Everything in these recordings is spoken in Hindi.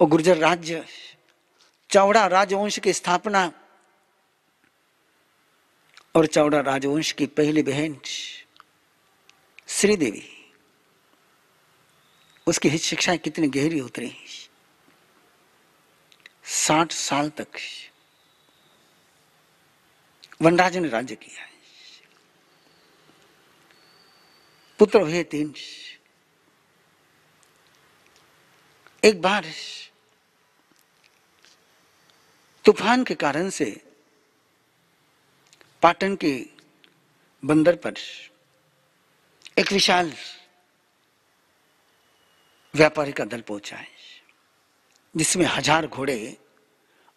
और गुर्जर राज्य, चौड़ा राजवंश की स्थापना और चौड़ा राजवंश की पहली बहन श्रीदेवी, उसकी हित शिक्षाएं कितनी गहरी उतरी। 60 साल तक वनराज ने राज्य किया। पुत्र हुए 3। एक बार तूफान के कारण से पाटन के बंदर पर एक विशाल व्यापारी का दल पहुंचा है, जिसमें 1000 घोड़े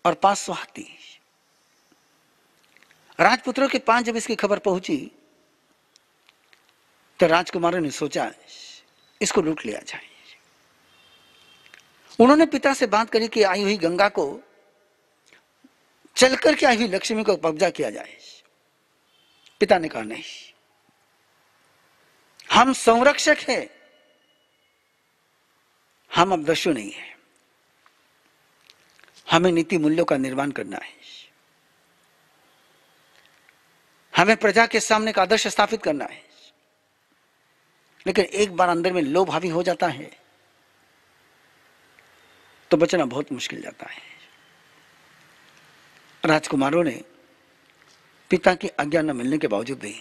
और 500 हाथी। राजपुत्रों के पास जब इसकी खबर पहुंची तो राजकुमारों ने सोचा इसको लूट लिया जाए। उन्होंने पिता से बात करी कि आई हुई गंगा को चलकर के आई हुई लक्ष्मी को कब्जा किया जाए। पिता ने कहा नहीं, हम संरक्षक हैं, हम अब दस्यु नहीं है। हमें नीति मूल्यों का निर्माण करना है, हमें प्रजा के सामने एक आदर्श स्थापित करना है। लेकिन एक बार अंदर में लोभ हावी हो जाता है तो बचना बहुत मुश्किल जाता है। राजकुमारों ने पिता की आज्ञा न मिलने के बावजूद भी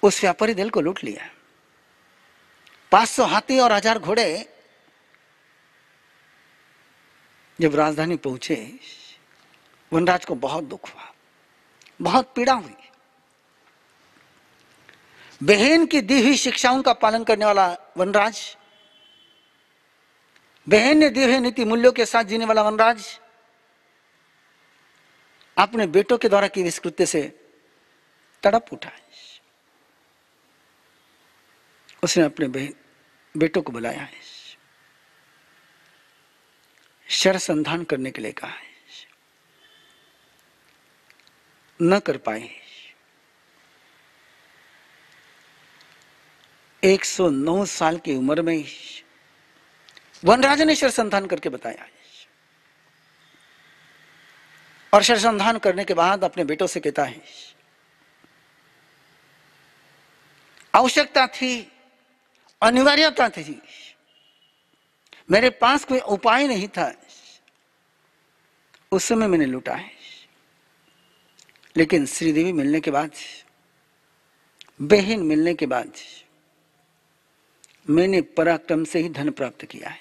उस व्यापारी दल को लूट लिया। 500 हाथी और 1000 घोड़े जब राजधानी पहुंचे, वनराज को बहुत दुख हुआ, बहुत पीड़ा हुई। बहन की दी हुई शिक्षाओं का पालन करने वाला वनराज, बहन ने दिए हुए नीति मूल्यों के साथ जीने वाला वनराज अपने बेटों के द्वारा की इस कृत्य से तड़प उठा। उसने अपने बेटों को बुलाया है, शर संधान करने के लिए कहा है। न कर पाए। 109 साल की उम्र में वनराज ने शर संधान करके बताया, और शर संधान करने के बाद अपने बेटों से कहता है, आवश्यकता थी, अनिवार्यता थी, मेरे पास कोई उपाय नहीं था, उस समय मैंने लूटा है। लेकिन श्रीदेवी मिलने के बाद, बहन मिलने के बाद मैंने पराक्रम से ही धन प्राप्त किया है।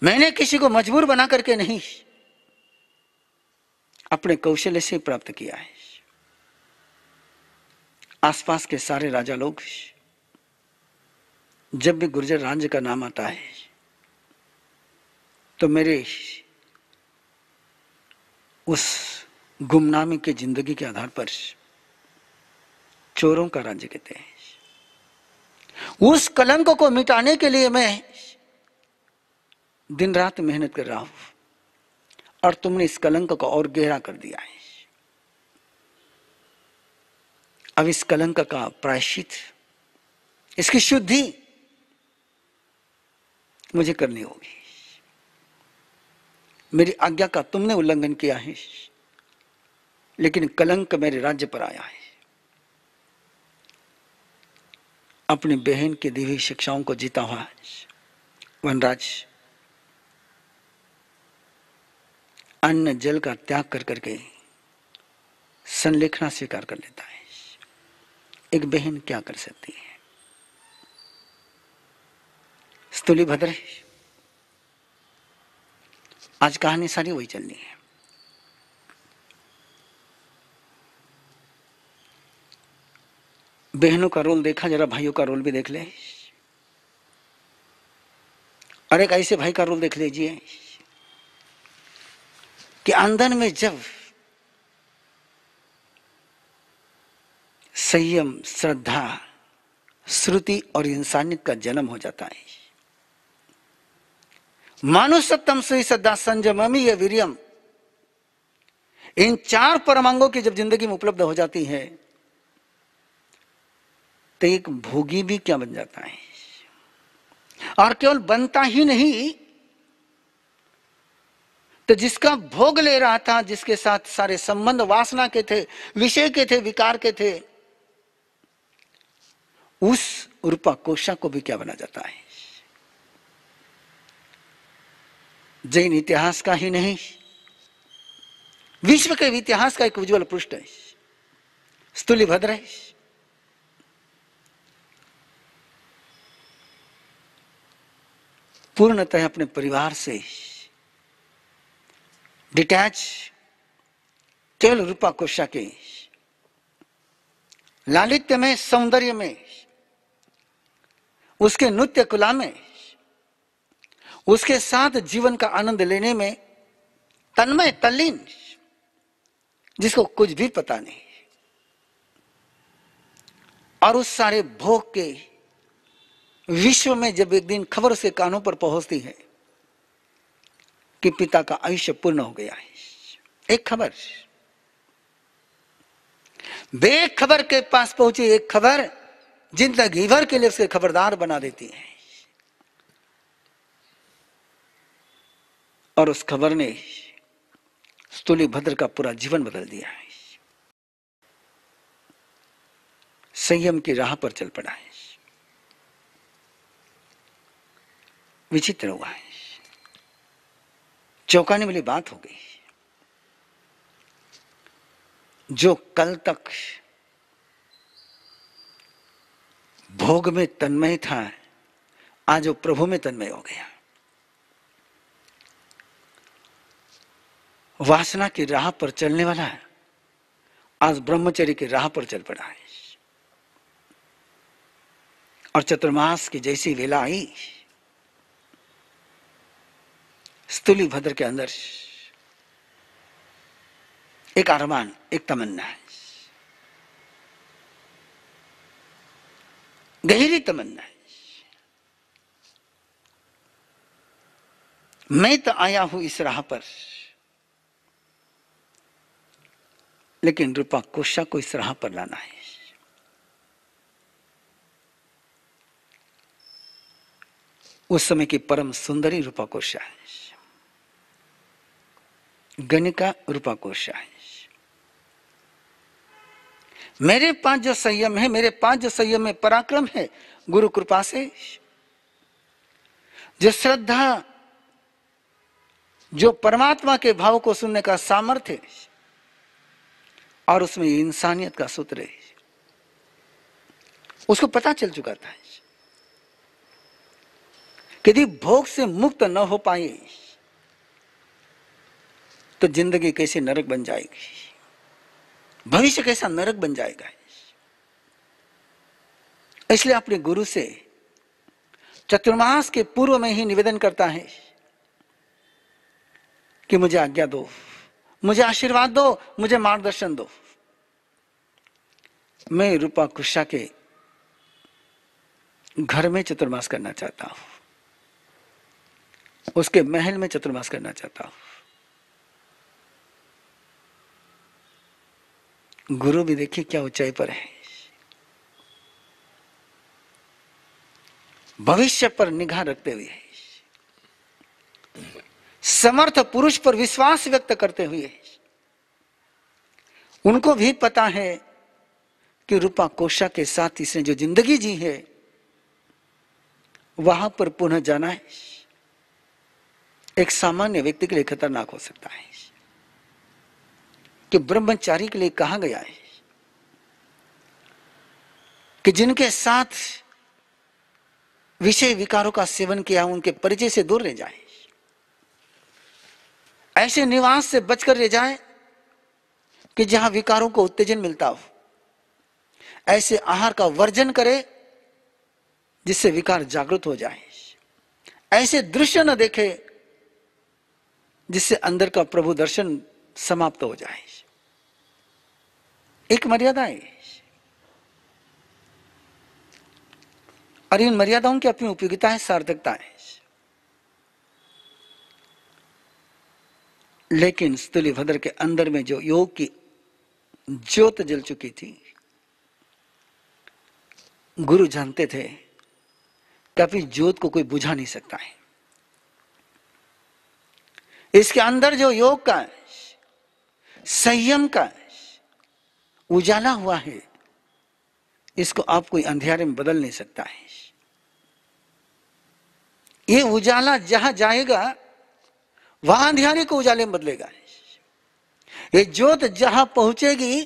मैंने किसी को मजबूर बना करके नहीं, अपने कौशल्य से प्राप्त किया है। आसपास के सारे राजा लोग जब भी गुर्जर राज्य का नाम आता है तो मेरे उस गुमनामी की जिंदगी के आधार पर चोरों का राज्य कहते हैं। उस कलंक को मिटाने के लिए मैं दिन रात मेहनत कर रहा हूं, और तुमने इस कलंक को और गहरा कर दिया है। अब इस कलंक का प्रायश्चित, इसकी शुद्धि मुझे करनी होगी। मेरी आज्ञा का तुमने उल्लंघन किया है, लेकिन कलंक मेरे राज्य पर आया है। अपनी बहन की दी हुई शिक्षाओं को जीता हुआ वनराज अन्न जल का त्याग कर करके संलेखना स्वीकार कर लेता है। एक बहन क्या कर सकती है? स्थूलीभद्र। आज कहानी सारी वही चलनी है। बहनों का रोल देखा, जरा भाइयों का रोल भी देख ले। और एक ऐसे भाई का रोल देख लीजिए कि आंदन में जब संयम, श्रद्धा, श्रुति और इंसानियत का जन्म हो जाता है। मानुषत्तम से श्रद्धा संयममी या वीर्यम, इन 4 परमांगों की जब जिंदगी में उपलब्ध हो जाती है तो एक भोगी भी क्या बन जाता है, और केवल बनता ही नहीं, तो जिसका भोग ले रहा था, जिसके साथ सारे संबंध वासना के थे, विषय के थे, विकार के थे, उस रूपाकोशा को भी क्या बना जाता है? जैन इतिहास का ही नहीं, विश्व के इतिहास का एक उज्जवल पृष्ठ है, स्थूलिभद्र है। पूर्णतः अपने परिवार से डिटैच, केवल रूपाकोशा के लालित्य में, सौंदर्य में, उसके नृत्य कला में, उसके साथ जीवन का आनंद लेने में तन्मय, तल्लीन, जिसको कुछ भी पता नहीं। और उस सारे भोग के विश्व में जब एक दिन खबर उसके कानों पर पहुंचती है कि पिता का आयुष्य पूर्ण हो गया है, एक खबर, बेखबर के पास पहुंची एक खबर जिंदगी भर के लिए उसके खबरदार बना देती है। और उस खबर ने स्थूलिभद्र का पूरा जीवन बदल दिया है। संयम की राह पर चल पड़ा है। विचित्र हुआ है, चौंकाने वाली बात हो गई। जो कल तक भोग में तन्मय था, आज वो प्रभु में तन्मय हो गया। वासना की राह पर चलने वाला है, आज ब्रह्मचर्य की राह पर चल पड़ा है। और चतुर्मास की जैसी वेला आई, स्थूलिभद्र के अंदर एक अरमान, एक तमन्ना है, गहरी तमन्ना है। मैं तो आया हूं इस राह पर, लेकिन रूपाकोशा को इस राह पर लाना है। उस समय की परम सुंदरी रूपाकोशा है, गणिका रूपाकोशा है। मेरे पास जो संयम है, मेरे पास जो संयम में पराक्रम है, गुरु कृपा से, जो श्रद्धा, जो परमात्मा के भाव को सुनने का सामर्थ्य, और उसमें इंसानियत का सूत्र है, उसको पता चल चुका था कि यदि भोग से मुक्त न हो पाए तो जिंदगी कैसे नरक बन जाएगी, भविष्य कैसा नरक बन जाएगा। इसलिए अपने गुरु से चतुर्मास के पूर्व में ही निवेदन करता है कि मुझे आज्ञा दो, मुझे आशीर्वाद दो, मुझे मार्गदर्शन दो। मैं रूपाकोशा के घर में चतुर्मास करना चाहता हूं, उसके महल में चतुर्मास करना चाहता हूं। गुरु भी देखिए क्या ऊंचाई पर है, भविष्य पर निगाह रखते हुए, समर्थ पुरुष पर विश्वास व्यक्त करते हुए, उनको भी पता है कि रूपाकोशा के साथ इसने जो जिंदगी जी है वहां पर पुनः जाना है एक सामान्य व्यक्ति के लिए खतरनाक हो सकता है। कि ब्रह्मचारी के लिए कहा गया है कि जिनके साथ विषय विकारों का सेवन किया, उनके परिचय से दूर रह जाए, ऐसे निवास से बचकर रह जाए कि जहां विकारों को उत्तेजन मिलता हो, ऐसे आहार का वर्जन करे जिससे विकार जागृत हो जाए, ऐसे दृश्य न देखे जिससे अंदर का प्रभु दर्शन समाप्त हो जाए। एक मर्यादा है, और इन मर्यादाओं की अपनी उपयोगिता है, सार्थकता है। लेकिन स्थूलिभद्र के अंदर में जो योग की ज्योत जल चुकी थी, गुरु जानते थे कि कभी ज्योत को कोई बुझा नहीं सकता है। इसके अंदर जो योग का, संयम का उजाला हुआ है, इसको आप कोई अंधेरे में बदल नहीं सकता है। ये उजाला जहां जाएगा वहां अंधेरे को उजाले में बदलेगा। ये ज्योत जहां पहुंचेगी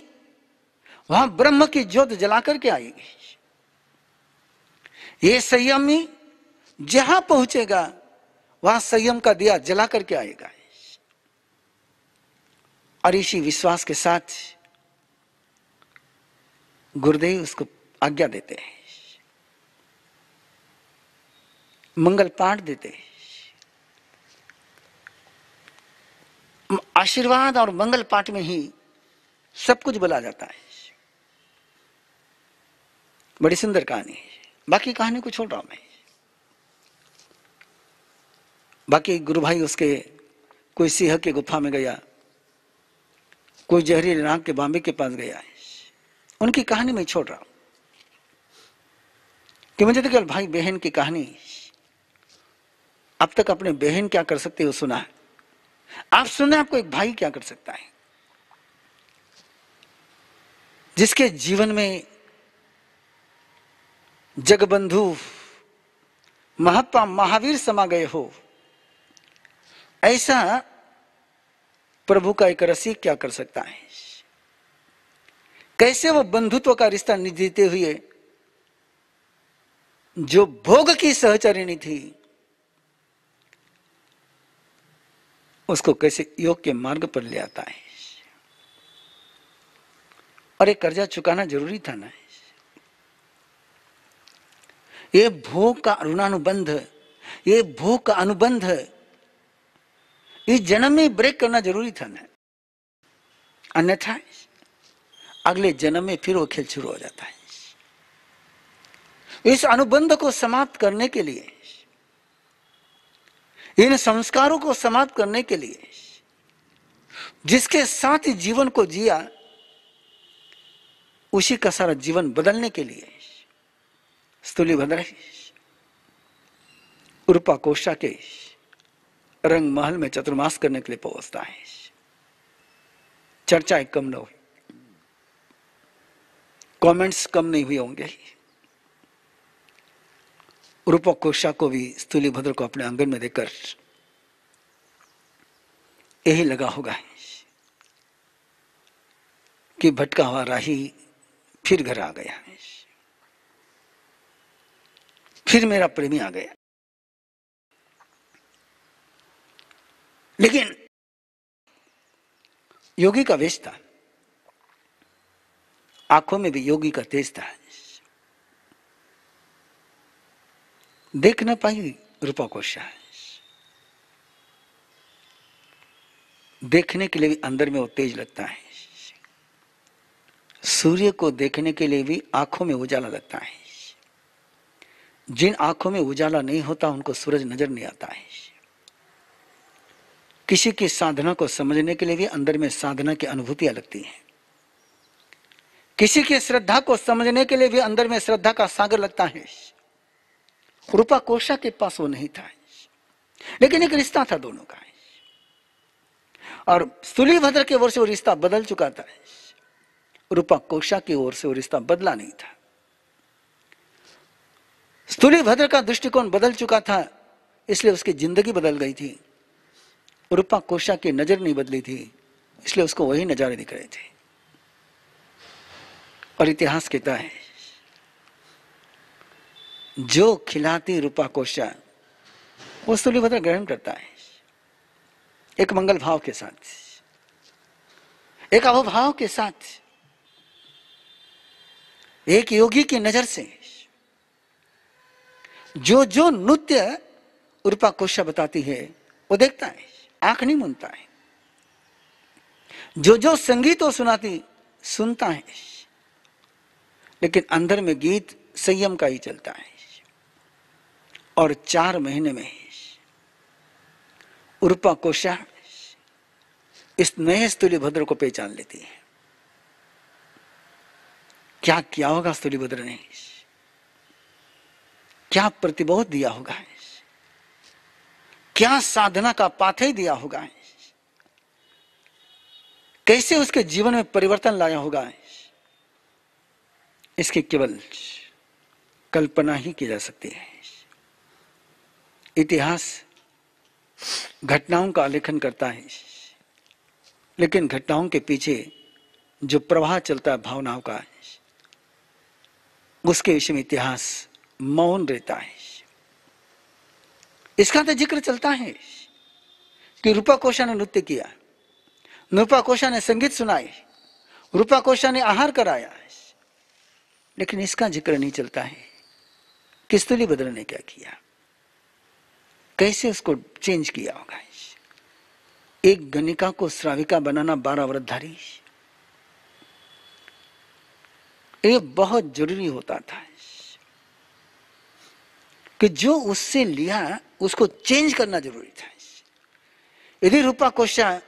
वहां ब्रह्म की ज्योत जला करके आएगी। ये संयमी जहां पहुंचेगा वहां संयम का दिया जला करके आएगा। और इसी विश्वास के साथ गुरुदेव उसको आज्ञा देते हैं, मंगल पाठ देते हैं। आशीर्वाद और मंगल पाठ में ही सब कुछ बोला जाता है। बड़ी सुंदर कहानी है। बाकी कहानी को छोड़ रहा हूं मैं। बाकी गुरु भाई उसके कोई सिंह के गुफा में गया, कोई जहरीले नाग के बांबे के पास गया है, उनकी कहानी मैं छोड़ रहा हूं कि मुझे तो केवल भाई बहन की कहानी अब तक अपने बहन क्या कर सकते हो सुना है। आप सुने आपको एक भाई क्या कर सकता है, जिसके जीवन में जगबंधु महात्मा महावीर समा गए हो, ऐसा प्रभु का एक रसिक क्या कर सकता है। कैसे वो बंधुत्व का रिश्ता निभाते हुए जो भोग की सहचरिणी थी उसको कैसे योग के मार्ग पर ले आता है। और एक कर्जा चुकाना जरूरी था ना। ये भोग का ऋणानुबंध, ये भोग का अनुबंध इस जन्म में ब्रेक करना जरूरी था ना, अन्यथा अगले जन्म में फिर वो खेल शुरू हो जाता है। इस अनुबंध को समाप्त करने के लिए, इन संस्कारों को समाप्त करने के लिए, जिसके साथ ही जीवन को जिया उसी का सारा जीवन बदलने के लिए स्थूलीभद्र उर्पा कोशा के रंग महल में चतुर्मास करने के लिए पहुंचता है। चर्चाएं कम न हुई, कमेंट्स कम नहीं हुए होंगे। उर्पा कोशा को भी स्थूलीभद्र को अपने आंगन में देखकर यही लगा होगा कि भटका हुआ राही फिर घर आ गया, फिर मेरा प्रेमी आ गया। लेकिन योगी का वेश था, आंखों में भी योगी का तेज था। देख न पाई रूपा कोशा, देखने के लिए भी अंदर में वो तेज लगता है। सूर्य को देखने के लिए भी आंखों में उजाला लगता है। जिन आंखों में उजाला नहीं होता उनको सूरज नजर नहीं आता है। किसी की साधना को समझने के लिए भी अंदर में साधना की अनुभूतियां लगती हैं। किसी की श्रद्धा को समझने के लिए भी अंदर में श्रद्धा का सागर लगता है। रूपा कोशा के पास वो नहीं था, लेकिन एक रिश्ता था दोनों का। और स्थूलीभद्र की ओर से वो रिश्ता बदल चुका था, रूपा कोशा की ओर से वो रिश्ता बदला नहीं था। स्थूलीभद्र का दृष्टिकोण बदल चुका था, इसलिए उसकी जिंदगी बदल गई थी। रूपा कोशा की नजर नहीं बदली थी, इसलिए उसको वही नजारे दिख रहे थे। और इतिहास कहता है जो खिलाती रूपा कोशा वो स्थूलीभद्र ग्रहण करता है, एक मंगल भाव के साथ, एक अवभाव के साथ, एक योगी की नजर से। जो जो नृत्य रूपा कोशा बताती है वो देखता है, आंख नहीं मूंदता है। जो जो संगीत वो सुनाती सुनता है, लेकिन अंदर में गीत संयम का ही चलता है। और 4 महीने में उर्पा कोशा इस नए स्थूलीभद्र को पहचान लेती है। क्या किया होगा स्थूलीभद्र ने, क्या प्रतिबोध दिया होगा, क्या साधना का पाथेय दिया होगा, कैसे उसके जीवन में परिवर्तन लाया होगा, इसकी केवल कल्पना ही की जा सकती है। इतिहास घटनाओं का आलेखन करता है, लेकिन घटनाओं के पीछे जो प्रवाह चलता है भावनाओं का, उसके विषय में इतिहास मौन रहता है। इसका तो जिक्र चलता है कि रूपा कोशा ने नृत्य किया, रूपा कोशा ने संगीत सुनाए, रूपा कोशा ने आहार कराया, लेकिन इसका जिक्र नहीं चलता है कि स्तुलिभद्र ने क्या किया, कैसे उसको चेंज किया होगा। एक गणिका को श्राविका बनाना 12 व्रतधारी, ये बहुत जरूरी होता था कि जो उससे लिया उसको चेंज करना जरूरी था। यदि रूपा कोशा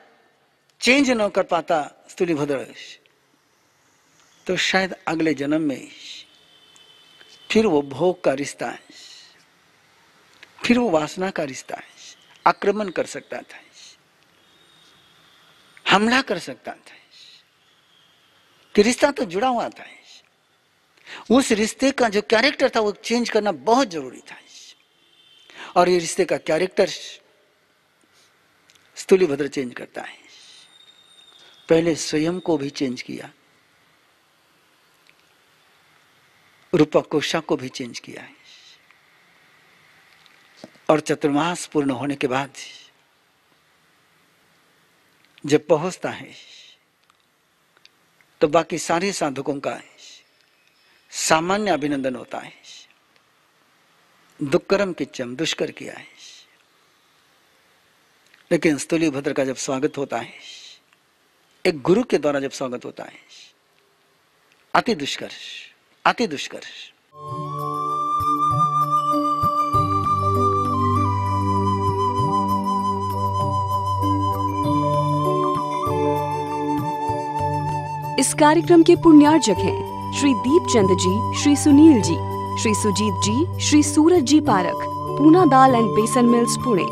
चेंज न कर पाता स्तुलिभद्र, तो शायद अगले जन्म में फिर वो भोग का रिश्ता है, फिर वो वासना का रिश्ता है, आक्रमण कर सकता था, हमला कर सकता था, कि रिश्ता तो जुड़ा हुआ था। उस रिश्ते का जो कैरेक्टर था वो चेंज करना बहुत जरूरी था, और ये रिश्ते का कैरेक्टर स्तुलिभद्र चेंज करता है। पहले स्वयं को भी चेंज किया, रूपा कोशा को भी चेंज किया है, और चतुर्मास पूर्ण होने के बाद जब पहुंचता है तो बाकी सारे साधकों का सामान्य अभिनंदन होता है। दुक्करम किच्चम, दुष्कर किया है, लेकिन स्तुलिभद्र का जब स्वागत होता है, एक गुरु के द्वारा जब स्वागत होता है, अति दुष्कर, अति दुष्कर। इस कार्यक्रम के पुण्यार्जक हैं श्री दीपचंद जी, श्री सुनील जी, श्री सुजीत जी, श्री सूरज जी पारख, पूना दाल एंड बेसन मिल्स, पुणे।